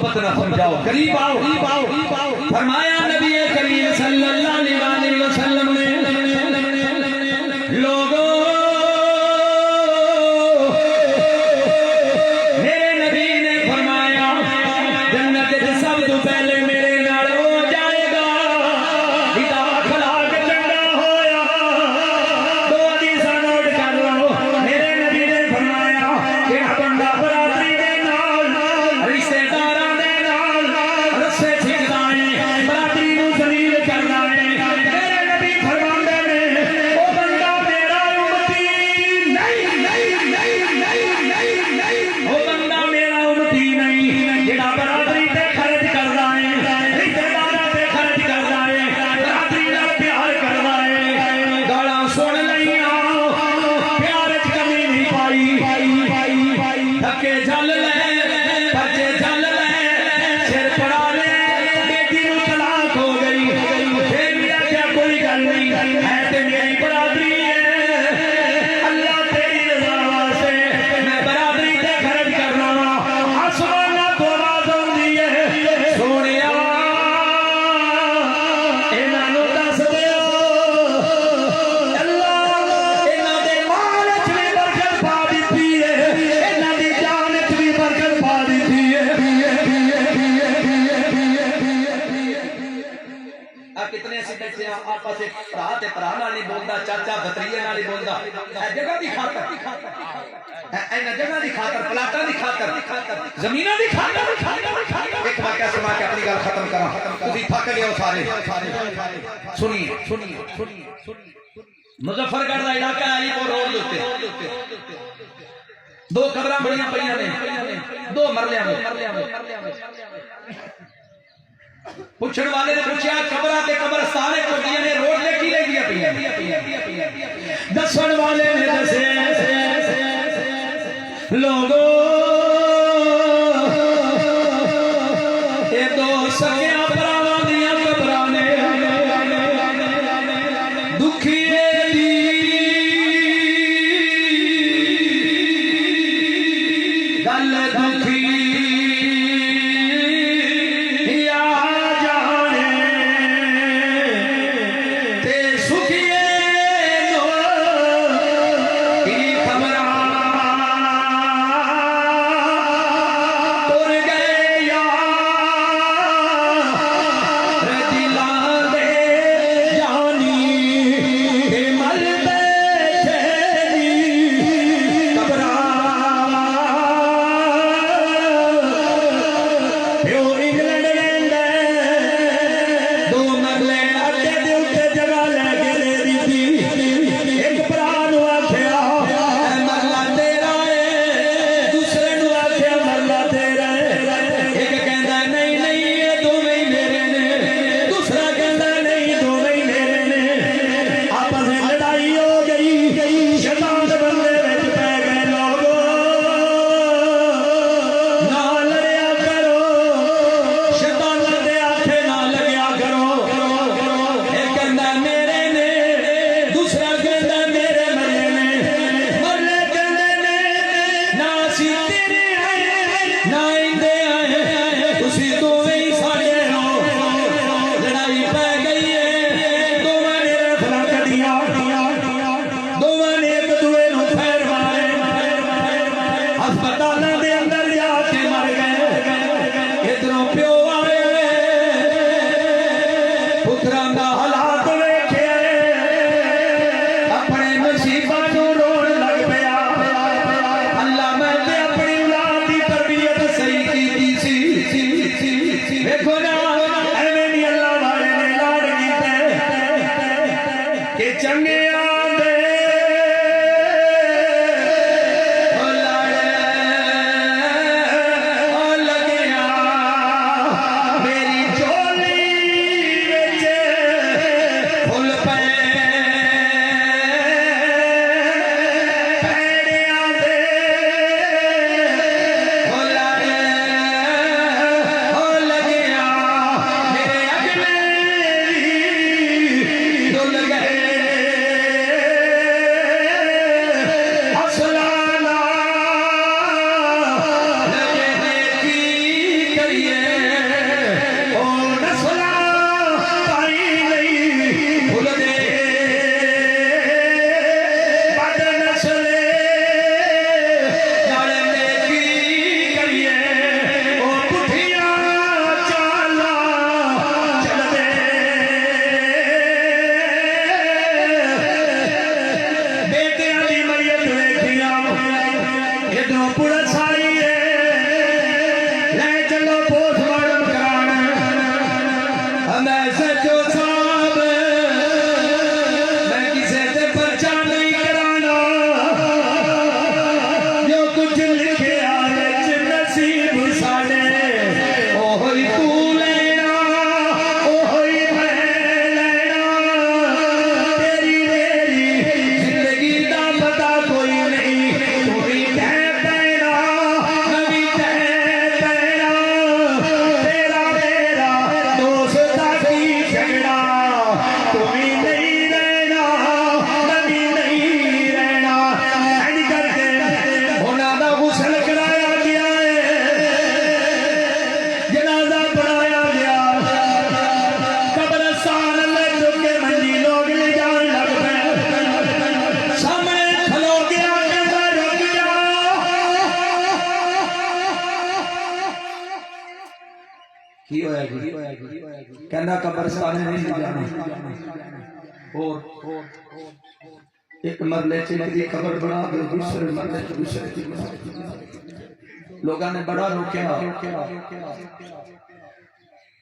मोहब्बत ना समझाओ, करीब आओ। फरमाया नबी करीम सल्लल्लाहु अलैहि वसल्लम ने, लोगों मेरे नबी ने फरमाया जन्नत च सब तो पहले मेरे नाल हो जाएगा जिदा अखलाक चंगा होया। दो हदीसां नोट कर लो। मेरे नबी ने फरमाया कि बंदा बरादरी दे नाल रिश्तेदारां दे नाल रस्से छिकदा है, बरादरी नूं जलील करदा है, मेरे नबी फरमांदे ने ओ बंदा मेरा उम्मती नहीं, ओ बंदा मेरा उम्मती नहीं जेड़ा बरादरी ते खर्च करदा है, रिश्तेदारां ते खर्च करदा है, बरादरी नाल प्यार करदा है। गालां सुन लईआं, प्यार च कमी नहीं पाई। धक्के झल ले, बच्चे झल ले, सिर पड़ा ले, बेटी नूं तलाक हो गई, फिर भी आख्या कोई गल नहीं है ते मेरी बरादरी है, अल्लाह तेरी रज़ा वास्ते मैं बरादरी ते खर्च करना वा। आसमाना तो आवाज़ आउंदी है, सोहणिया इन्हां नूं दस दिओ अल्लाह इन्हां दे माल च भी बरकत पा दित्ती है, इन्हां दी जान च भी बरकत पा दित्ती है। आ कितने ऐसे बैठे आपस में भरा ते भरा नाल नहीं बोलदा, चाचा भतरीए नाल नहीं बोलदा, जगह की खातर, इन्हां जगह की खातर, प्लाटां की खातर, जमीनां की खातर। एक वाकया सुना के अपनी गल खत्म करा, तुसीं थक गए हो सारे। सुनिए मुजफ्फरगढ़ का इलाका है, अलीपुर रोड के उत्ते दो कबरां बड़ियां पईयां ने, दो मरलियां में। पुछण वाले ने पूछा कबरा ते कब्रस्तान कोटियां ने रोड ते की ले गया पईयां। दसण वाले ने दसे लोगों ये दो सखियां भरावां दियां कबरां ने, दुखिए दी गल दुखी की होया जी कहना कब्रस्तान नहीं जाना और एक मरले च एक कब्र बना दो दूसरे मरले च दूसरे की बना लोगों ने बड़ा रोकया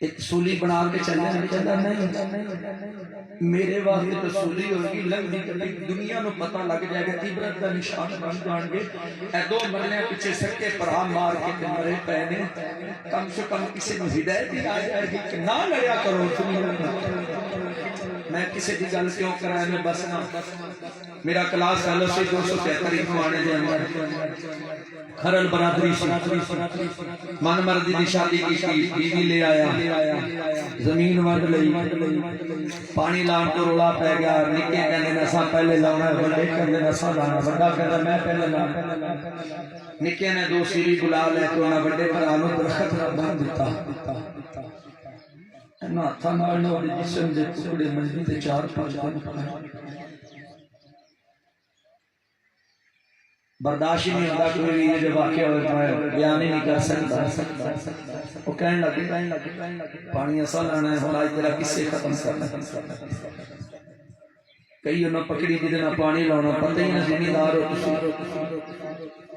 एक सूली बना के चले कहता नहीं मेरे वास्ते तो सूली होगी लंघी कभी दुनिया को पता लग जाएगा इबरत का निशान बन जाएंगे ए दो मरने पीछे सके भरा मार के मरे पे ने कम से कम किसी को हिदायत आ जाएगी कि ना लड़िया करो मैं किसी की गल क्यों करा मैं बस ना मेरा क्लास सालों से 273 आने के अंदर खरल बरादरी मन मर्दी की शादी की बीवी ले आया जमीन वंड लई पानी लाने को रोला पै गया निके कहने नशा पहले लाना बड़े कहने नशा लाना बड़ा कहता मैं पहले लाना निके ने दो सीरी बुला लेके उन्हें बड़े भरा नु दरखत बन दिता ना था नाल ओदे जिस्म दे टुकड़े मंडी ते 4-5 दिन बर्दाश्त ही नहीं होता कोई भी ये जो वाक्य बयान ही नहीं कर सकता वो कहने लगे पानी ऐसा लाना है हमारा तेरा किससे खत्म करना कई उन्हें पकड़ी जिदे ना पानी लाना पता ही ना जिम्मेदार हो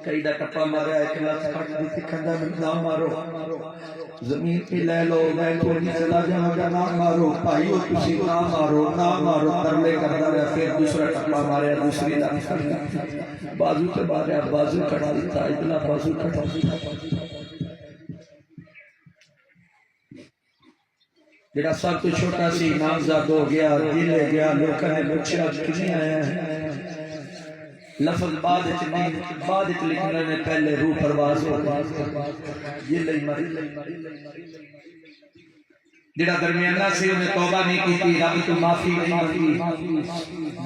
कई दा टप्पा मारा एक लाख फट दी खंडा में ना मारो जमीन पे ले लो मैं थोड़ी चला जाऊंगा ना मारो भाई हो तुसी ना मारो तरले करता रहा फिर दूसरा टप्पा मारे दूसरी दा बाजू के मारे बाजू कटा दिता इतना बाजू कटा दिता जेड़ा सब कुछ छोटा सी नामजद हो गया दिल ले गया लोगों ने पूछा कितने आया है लफ्ज बाद लिखने ने पहले रूह परवाज हो ये लई मरी जेड़ा दरमियाना से उन्हें तौबा नहीं की थी रब तो माफी नहीं मांगी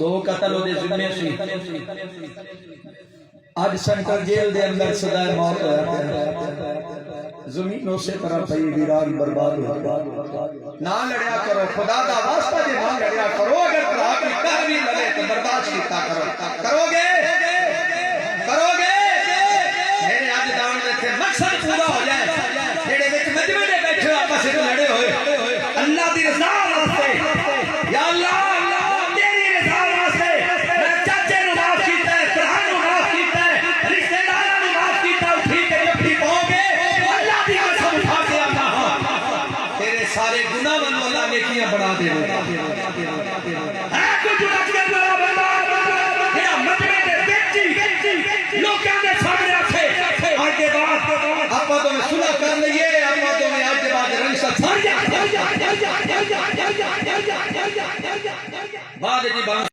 2 कत्ल ओदे जिम्मे सी आज सेंट्रल जेल दे अंदर सजाए मौत होया जमीन उसे तरह पई वीरान बर्बाद हो ना लड़या करो खुदा दा वास्ता जे ना लड़या करो अगर भरा की कर भी लगे तो बर्दाश्त कीता करो करोगे मेरे आज दान दे मकसद पूरा हो जाए जेड़े विच मजमे दे बैठे आपस में लड़े होए अल्लाह दी रज़ा वास्ते या अल्लाह तेरी रज़ा वास्ते मैं चाचे नु माफ कीता है भरा नु माफ कीता है रिश्तेदारां नु माफ कीता ठीक है जब ठीक होगे अल्लाह दी कसम उठा के आना तेरे सारे गुनाह वन अल्लाह नेकियां बढ़ा देगा है कुछ रख के बंदा मेरा मजमे दे बेची लोकां दे सामने आखे आज के बाद आपा तो मैं सुलह कर लईए आपा तो मैं आज के बाद रंसा छड़ जा बाद जी